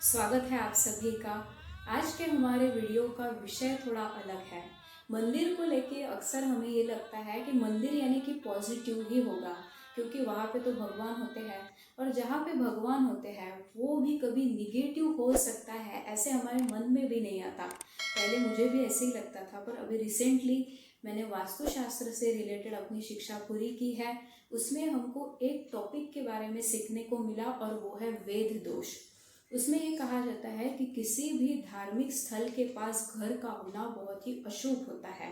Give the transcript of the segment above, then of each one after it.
स्वागत है आप सभी का। आज के हमारे वीडियो का विषय थोड़ा अलग है। मंदिर को लेके अक्सर हमें ये लगता है कि मंदिर यानी कि पॉजिटिव ही होगा, क्योंकि वहाँ पे तो भगवान होते हैं और जहाँ पे भगवान होते हैं वो भी कभी निगेटिव हो सकता है, ऐसे हमारे मन में भी नहीं आता। पहले मुझे भी ऐसे ही लगता था, पर अभी रिसेंटली मैंने वास्तुशास्त्र से रिलेटेड अपनी शिक्षा पूरी की है। उसमें हमको एक टॉपिक के बारे में सीखने को मिला और वो है वेद दोष। उसमें ये कहा जाता है कि किसी भी धार्मिक स्थल के पास घर का होना बहुत ही अशुभ होता है।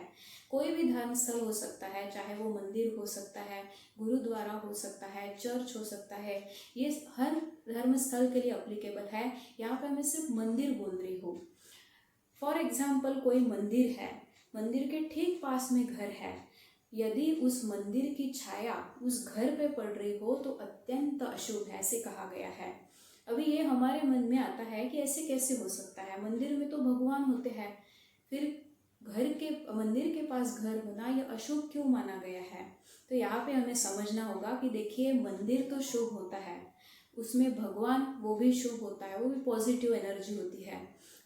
कोई भी धर्म स्थल हो सकता है, चाहे वो मंदिर हो सकता है, गुरुद्वारा हो सकता है, चर्च हो सकता है, ये हर धर्म स्थल के लिए अप्लीकेबल है। यहाँ पे मैं सिर्फ मंदिर बोल रही हूँ। फॉर एग्जाम्पल कोई मंदिर है, मंदिर के ठीक पास में घर है, यदि उस मंदिर की छाया उस घर पे पड़ रही हो तो अत्यंत अशुभ है, ऐसे कहा गया है। अभी ये हमारे मन में आता है कि ऐसे कैसे हो सकता है, मंदिर में तो भगवान होते हैं, फिर घर के मंदिर के पास घर होना यह अशुभ क्यों माना गया है। तो यहाँ पे हमें समझना होगा कि देखिए, मंदिर तो शुभ होता है, उसमें भगवान वो भी शुभ होता है, वो भी पॉजिटिव एनर्जी होती है।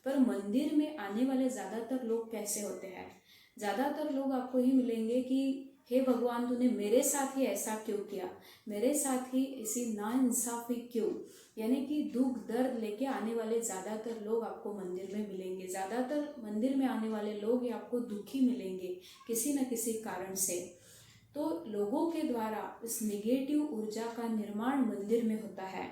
पर मंदिर में आने वाले ज़्यादातर लोग कैसे होते हैं? ज़्यादातर लोग आपको ही मिलेंगे कि हे भगवान, तूने मेरे साथ ही ऐसा क्यों किया, मेरे साथ ही ऐसी नाइंसाफ़ी क्यों। यानी कि दुख दर्द लेके आने वाले ज़्यादातर लोग आपको मंदिर में मिलेंगे। ज़्यादातर मंदिर में आने वाले लोग ये आपको दुखी मिलेंगे किसी न किसी कारण से। तो लोगों के द्वारा इस निगेटिव ऊर्जा का निर्माण मंदिर में होता है।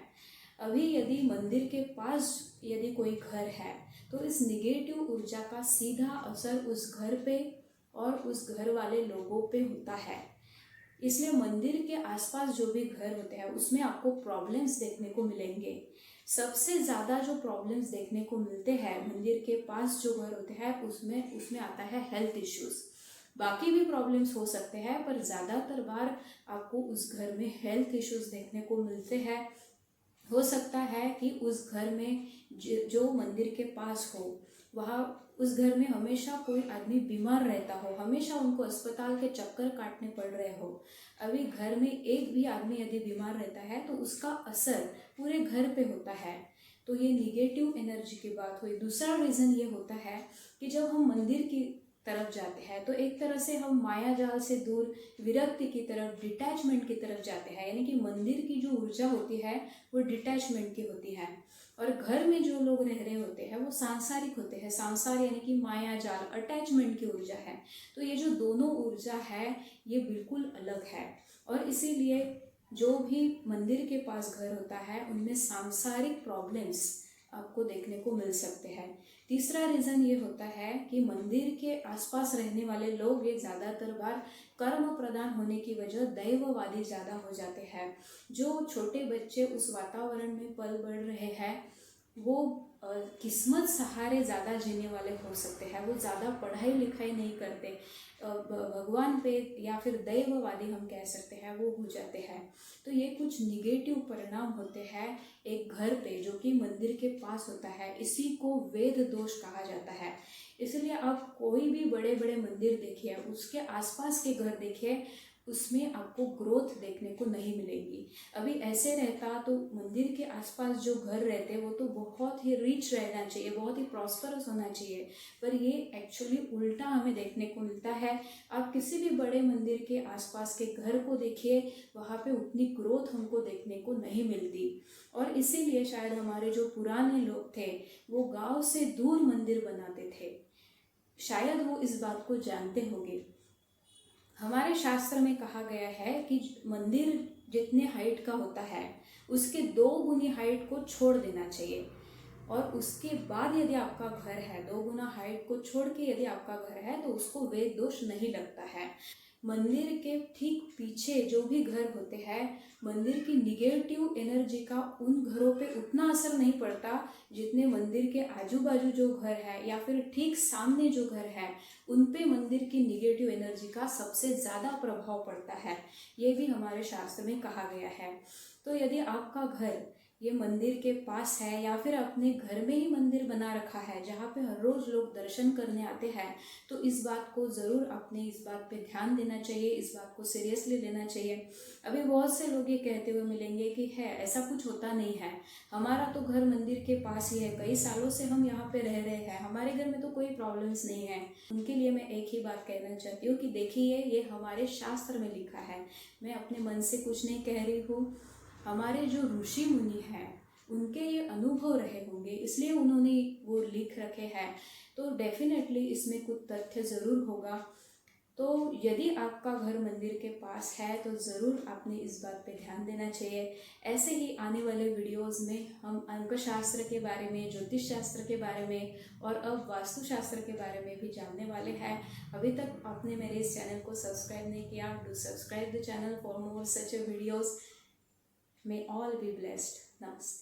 अभी यदि मंदिर के पास यदि कोई घर है तो इस निगेटिव ऊर्जा का सीधा असर उस घर पे और उस घर वाले लोगों पे होता है। इसलिए मंदिर के आसपास जो भी घर होते हैं उसमें आपको प्रॉब्लम्स देखने को मिलेंगे। सबसे ज़्यादा जो प्रॉब्लम्स देखने को मिलते हैं मंदिर के पास जो घर होते हैं उसमें उसमें आता है हेल्थ इश्यूज़। बाकी भी प्रॉब्लम्स हो सकते हैं, पर ज़्यादातर बार आपको उस घर में हेल्थ इश्यूज़ देखने को मिलते हैं। हो सकता है कि उस घर में जो मंदिर के पास हो, वहाँ उस घर में हमेशा कोई आदमी बीमार रहता हो, हमेशा उनको अस्पताल के चक्कर काटने पड़ रहे हो। अभी घर में एक भी आदमी यदि बीमार रहता है तो उसका असर पूरे घर पे होता है। तो ये निगेटिव एनर्जी की बात हुई। दूसरा रीज़न ये होता है कि जब हम मंदिर की तरफ जाते हैं तो एक तरह से हम माया जाल से दूर विरक्ति की तरफ, डिटैचमेंट की तरफ जाते हैं। यानी कि मंदिर की जो ऊर्जा होती है वो डिटैचमेंट की होती है, और घर में जो लोग रह रहे होते हैं वो सांसारिक होते हैं। सांसार यानी कि माया जाल, अटैचमेंट की ऊर्जा है। तो ये जो दोनों ऊर्जा है ये बिल्कुल अलग है, और इसीलिए जो भी मंदिर के पास घर होता है उनमें सांसारिक प्रॉब्लम्स आपको देखने को मिल सकते हैं। तीसरा रीज़न ये होता है कि मंदिर के आसपास रहने वाले लोग ये ज़्यादातर बार कर्म प्रधान होने की वजह दैववादी ज़्यादा हो जाते हैं। जो छोटे बच्चे उस वातावरण में पल बढ़ रहे हैं वो किस्मत सहारे ज़्यादा जीने वाले हो सकते हैं। वो ज़्यादा पढ़ाई लिखाई नहीं करते, भगवान पे या फिर दैववादी हम कह सकते हैं, वो हो जाते हैं। तो ये कुछ निगेटिव परिणाम होते हैं एक घर पे जो कि मंदिर के पास होता है। इसी को वेद दोष कहा जाता है। इसलिए आप कोई भी बड़े बड़े मंदिर देखिए, उसके आसपास के घर देखिए, उसमें आपको ग्रोथ देखने को नहीं मिलेगी। अभी ऐसे रहता तो मंदिर के आसपास जो घर रहते वो तो बहुत ही रिच रहना चाहिए, बहुत ही प्रॉस्परस होना चाहिए, पर ये एक्चुअली उल्टा हमें देखने को मिलता है। आप किसी भी बड़े मंदिर के आसपास के घर को देखिए, वहाँ पे उतनी ग्रोथ हमको देखने को नहीं मिलती। और इसीलिए शायद हमारे जो पुराने लोग थे वो गांव से दूर मंदिर बनाते थे। शायद वो इस बात को जानते होंगे। हमारे शास्त्र में कहा गया है कि मंदिर जितने हाइट का होता है उसके 2 गुनी हाइट को छोड़ देना चाहिए, और उसके बाद यदि आपका घर है 2 गुना हाइट को छोड़ के यदि आपका घर है तो उसको वेद दोष नहीं लगता है। मंदिर के ठीक पीछे जो भी घर होते हैं, मंदिर की निगेटिव एनर्जी का उन घरों पे उतना असर नहीं पड़ता जितने मंदिर के आजू बाजू जो घर है या फिर ठीक सामने जो घर है उन पे मंदिर की निगेटिव एनर्जी का सबसे ज़्यादा प्रभाव पड़ता है। ये भी हमारे शास्त्र में कहा गया है। तो यदि आपका घर ये मंदिर के पास है या फिर अपने घर में ही मंदिर बना रखा है जहाँ पे हर रोज़ लोग दर्शन करने आते हैं, तो इस बात को ज़रूर अपने इस बात पे ध्यान देना चाहिए, इस बात को सीरियसली लेना चाहिए। अभी बहुत से लोग ये कहते हुए मिलेंगे कि है ऐसा कुछ होता नहीं है, हमारा तो घर मंदिर के पास ही है, कई सालों से हम यहाँ पे रह रहे हैं, हमारे घर में तो कोई प्रॉब्लम्स नहीं है। उनके लिए मैं एक ही बात कहना चाहती हूँ कि देखिए ये हमारे शास्त्र में लिखा है, मैं अपने मन से कुछ नहीं कह रही हूँ। हमारे जो ऋषि मुनि हैं उनके ये अनुभव रहे होंगे, इसलिए उन्होंने वो लिख रखे हैं, तो डेफिनेटली इसमें कुछ तथ्य ज़रूर होगा। तो यदि आपका घर मंदिर के पास है तो ज़रूर आपने इस बात पे ध्यान देना चाहिए। ऐसे ही आने वाले वीडियोस में हम अंक शास्त्र के बारे में, ज्योतिष शास्त्र के बारे में और अब वास्तु शास्त्र के बारे में भी जानने वाले हैं। अभी तक आपने मेरे इस चैनल को सब्सक्राइब नहीं किया, do subscribe the channel for more such A videos. May all be blessed. Namaste.